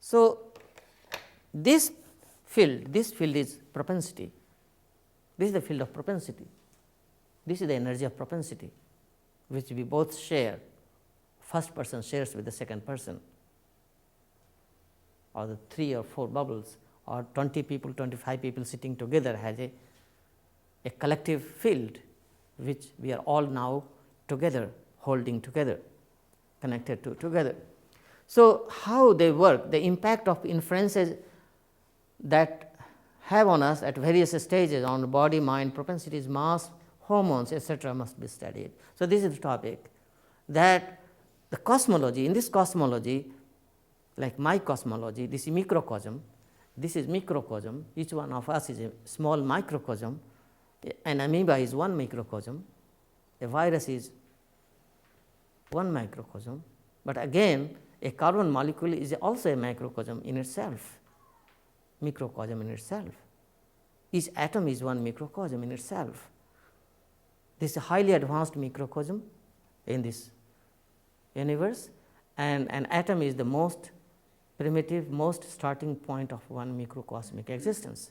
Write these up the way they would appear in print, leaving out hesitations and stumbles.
So, this field is propensity, this is the field of propensity, this is the energy of propensity which we both share, first person shares with the second person, or the 3 or 4 bubbles or 20 people, 25 people sitting together has a collective field which we are all now together, holding together, connected to together. So, how they work, the impact of inferences that have on us at various stages on body, mind, propensities, mass, hormones, etc., must be studied. So, this is the topic that the cosmology, in this cosmology, like my cosmology, this is microcosm, this is microcosm, each one of us is a small microcosm, an amoeba is one microcosm, a virus is one microcosm, but again a carbon molecule is also a microcosm in itself, microcosm in itself. Each atom is one microcosm in itself. This is a highly advanced microcosm in this universe, and an atom is the most primitive, most starting point of one microcosmic existence.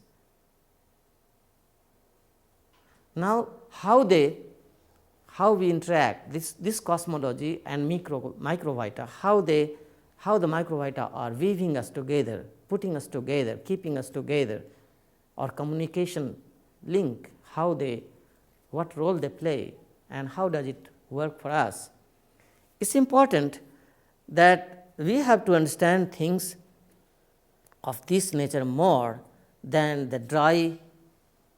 Now, how we interact, this cosmology and microvita, how the microvita are weaving us together, putting us together, keeping us together, or communication link, what role they play and how does it work for us. It is important that we have to understand things of this nature more than the dry,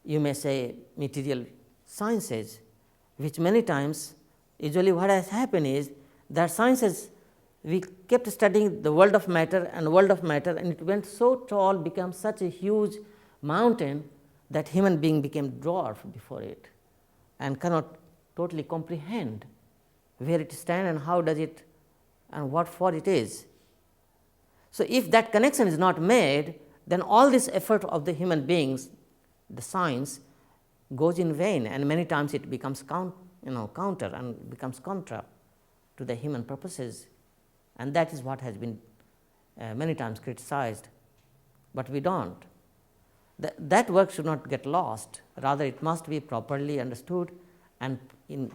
you may say, material sciences, which many times usually what has happened is that sciences, we kept studying the world of matter and it went so tall, became such a huge mountain that human being became dwarfed before it and cannot totally comprehend where it stands and how does it and what for it is. So, if that connection is not made, then all this effort of the human beings, the science, goes in vain, and many times it becomes counter and becomes contra to the human purposes, and that is what has been many times criticized, but we do not. That work should not get lost, rather it must be properly understood,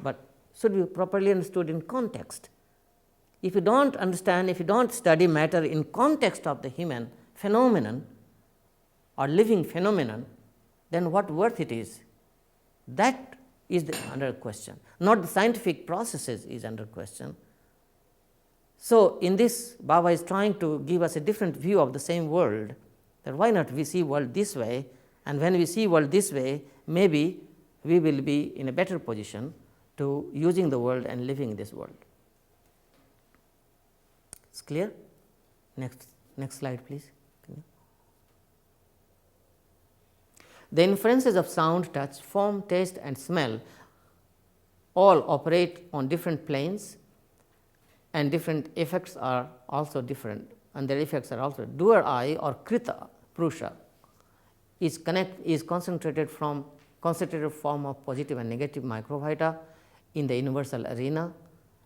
but should be properly understood in context. If you do not understand, if you do not study matter in context of the human phenomenon or living phenomenon, then what worth it is? That is under question, not the scientific processes is under question. So, in this Baba is trying to give us a different view of the same world, that why not we see world this way, and when we see world this way, maybe we will be in a better position to using the world and living in this world. It's clear? Next slide, please. The inferences of sound, touch, form, taste and smell all operate on different planes, and different effects are also different, and their effects are also doer eye or krita prusha is concentrated form of positive and negative microvita in the universal arena,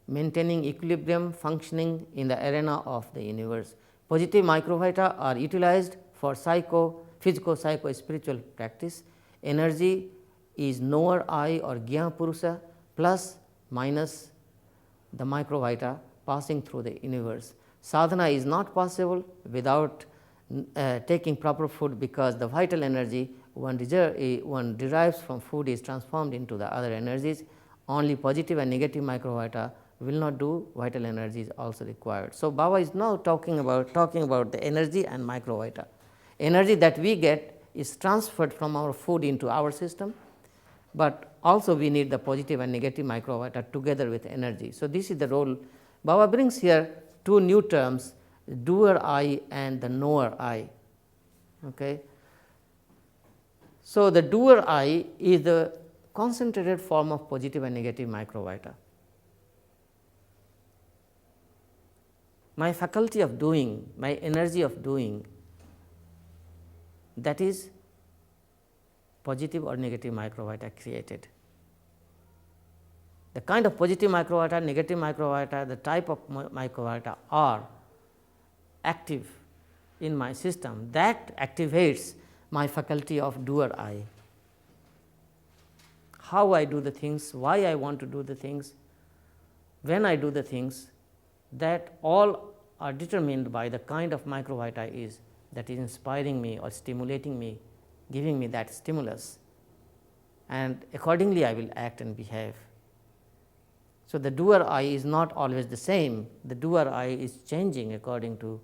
maintaining equilibrium functioning in the arena of the universe. Positive microvita are utilized for physico-psycho-spiritual practice. Energy is knower eye or gya purusa plus minus the microvita passing through the universe. Sadhana is not possible without taking proper food, because the vital energy one derives from food is transformed into the other energies. Only positive and negative microvita will not do, vital energy is also required. So, Baba is now talking about the energy and microvita. Energy that we get is transferred from our food into our system, but also we need the positive and negative microvita together with energy. So, this is the role. Baba brings here two new terms, doer eye and the knower eye. Okay. So, the doer eye is the concentrated form of positive and negative microvita. My faculty of doing, my energy of doing, that is positive or negative microvita created. The kind of positive microvita, negative microvita, the type of microvita are active in my system that activates my faculty of doer I. How I do the things, why I want to do the things, when I do the things, that all are determined by the kind of microvita is that is inspiring me or stimulating me, giving me that stimulus, and accordingly I will act and behave. So, the doer I is not always the same, the doer I is changing according to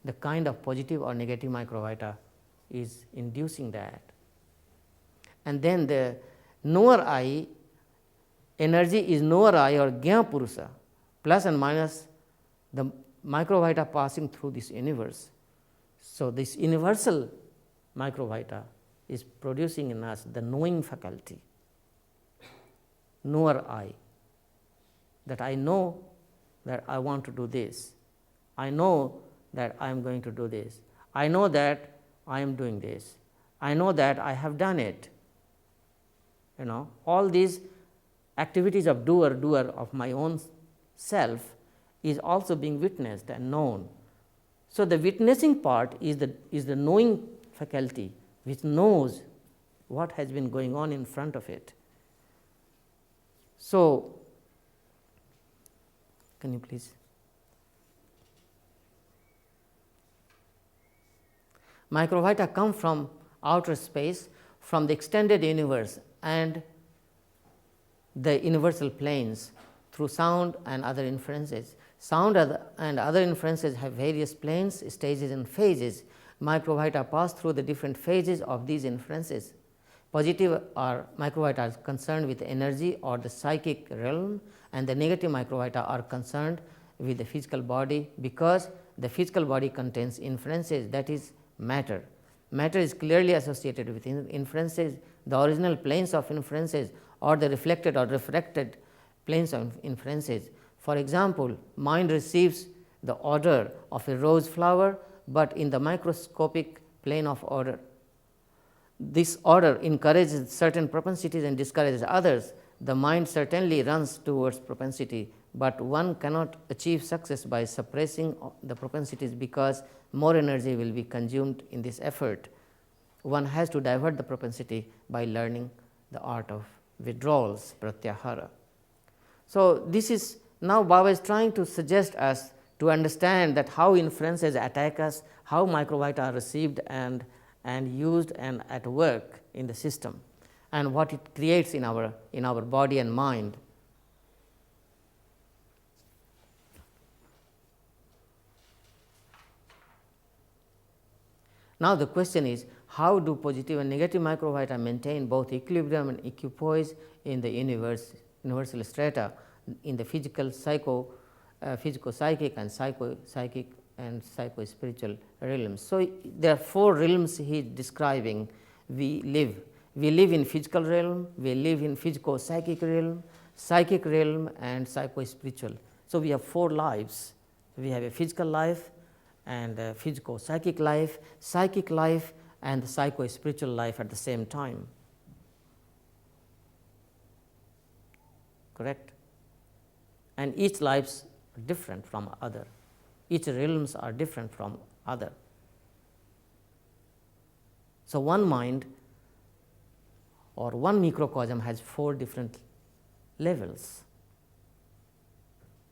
the kind of positive or negative microvita is inducing that. And then the knower I, energy is knower I or Gya Purusa, plus and minus the microvita passing through this universe. So, this universal microvita is producing in us the knowing faculty, knower I, that I know that I want to do this, I know that I am going to do this, I know that I am doing this, I know that I have done it. All these activities of doer of my own self is also being witnessed and known. So, the witnessing part is the knowing faculty which knows what has been going on in front of it. So, can you please? Microvita come from outer space, from the extended universe and the universal planes through sound and other inferences. Sound and other inferences have various planes, stages and phases. Microvita pass through the different phases of these inferences. Positive or microvita are concerned with energy or the psychic realm, and the negative microvita are concerned with the physical body, because the physical body contains inferences, that is matter. Matter is clearly associated with inferences, the original planes of inferences or the reflected or refracted planes of inferences. For example, mind receives the odor of a rose flower, but in the microscopic plane of odor. This odor encourages certain propensities and discourages others. The mind certainly runs towards propensity, but one cannot achieve success by suppressing the propensities, because more energy will be consumed in this effort. One has to divert the propensity by learning the art of withdrawals, pratyahara. So, this is now Baba is trying to suggest us to understand that how inferences attack us, how microvita are received and used and at work in the system, and what it creates in our body and mind. Now, the question is, how do positive and negative microvita maintain both equilibrium and equipoise in the universal strata, in the physico-psychic and psycho-psychic and psycho-spiritual realms. So, there are 4 realms he is describing. We live in physical realm, we live in physico-psychic realm, psychic realm and psycho-spiritual. So, we have 4 lives. We have a physical life and a physico-psychic life, psychic life and the psycho-spiritual life at the same time. Correct? And each lives are different from other. Each realms are different from other. So, one mind or one microcosm has 4 different levels,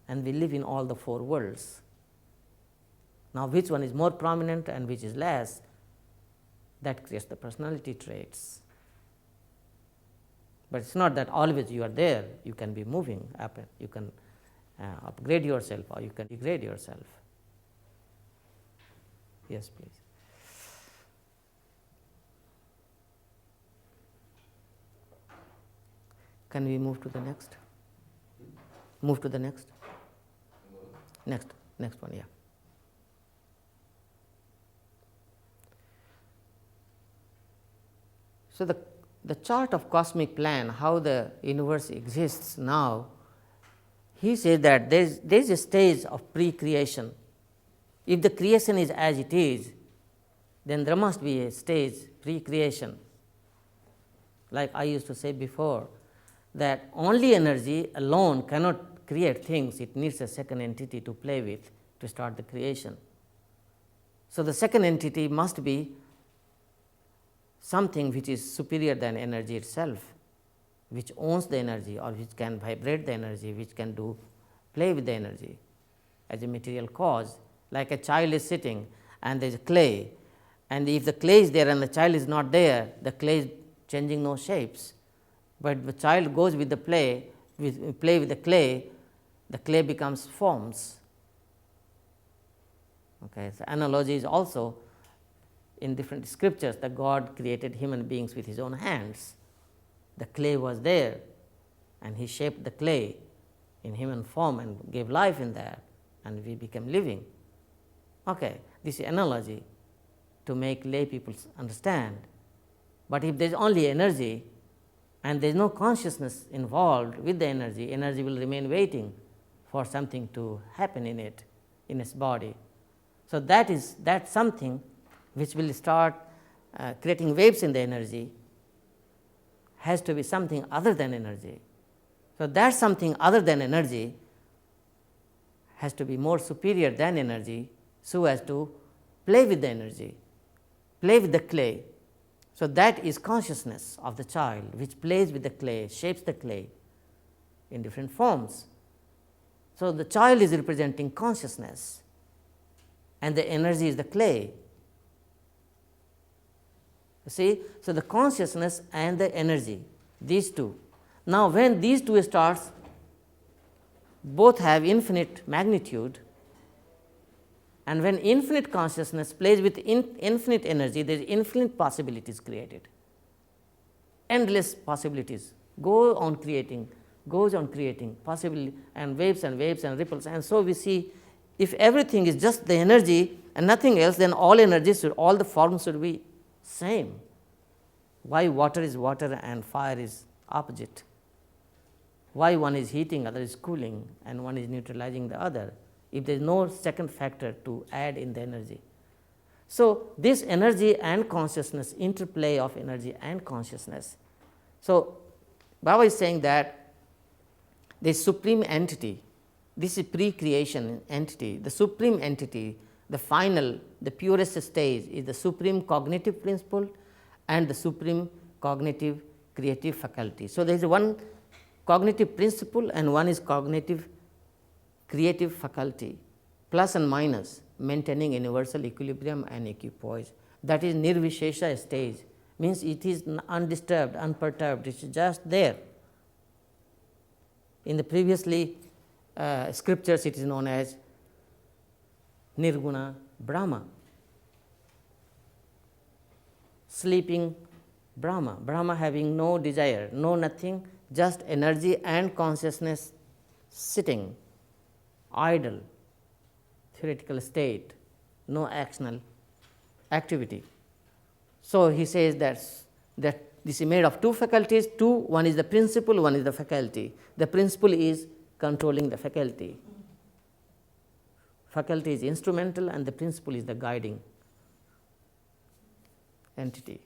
and we live in all the 4 worlds. Now, which one is more prominent and which is less, that creates the personality traits. But it is not that always you are there, you can be moving up, you can upgrade yourself or you can degrade yourself. Yes, please. Can we move to the next? Move to the next? Next one, yeah. So, the chart of cosmic plan, how the universe exists now, he says that there is a stage of pre-creation. If the creation is as it is, then there must be a stage pre-creation. Like I used to say before, that only energy alone cannot create things, it needs a second entity to play with to start the creation. So, the second entity must be something which is superior than energy itself, which owns the energy or which can vibrate the energy, which can do play with the energy as a material cause. Like a child is sitting and there is clay, and if the clay is there and the child is not there, the clay is changing no shapes, but the child goes with the play with the clay becomes forms. Okay. So, analogy is also in different scriptures that God created human beings with his own hands. The clay was there and he shaped the clay in human form and gave life in that, and we became living. Okay. This is analogy to make lay people understand. But if there is only energy and there is no consciousness involved with the energy, energy will remain waiting for something to happen in it, in its body. So, that's something which will start creating waves in the energy, has to be something other than energy. So, that something other than energy has to be more superior than energy, so as to play with the energy, play with the clay. So, that is consciousness of the child, which plays with the clay, shapes the clay in different forms. So, the child is representing consciousness and the energy is the clay. You see, so the consciousness and the energy, these two. Now, when these two stars both have infinite magnitude, and when infinite consciousness plays with infinite energy, there is infinite possibilities created, endless possibilities, goes on creating possibly, and waves and ripples. And so, we see if everything is just the energy and nothing else, then all energies all the forms should be same. Why water is water and fire is opposite? Why one is heating, other is cooling, and one is neutralizing the other, if there is no second factor to add in the energy. So, this energy and consciousness, interplay of energy and consciousness. So, Baba is saying that the supreme entity, this is pre-creation entity, the supreme entity, the final, the purest stage is the supreme cognitive principle and the supreme cognitive creative faculty. So, there is one cognitive principle and one is cognitive creative faculty, plus and minus, maintaining universal equilibrium and equipoise. That is nirvishesha stage, means it is undisturbed, unperturbed, it is just there. In the previously scriptures, it is known as Nirguna Brahma, sleeping Brahma, Brahma having no desire, no nothing, just energy and consciousness sitting, idle, theoretical state, no actional activity. So, he says that this is made of two faculties, one is the principle, one is the faculty. The principle is controlling the faculty. Faculty is instrumental and the principle is the guiding entity.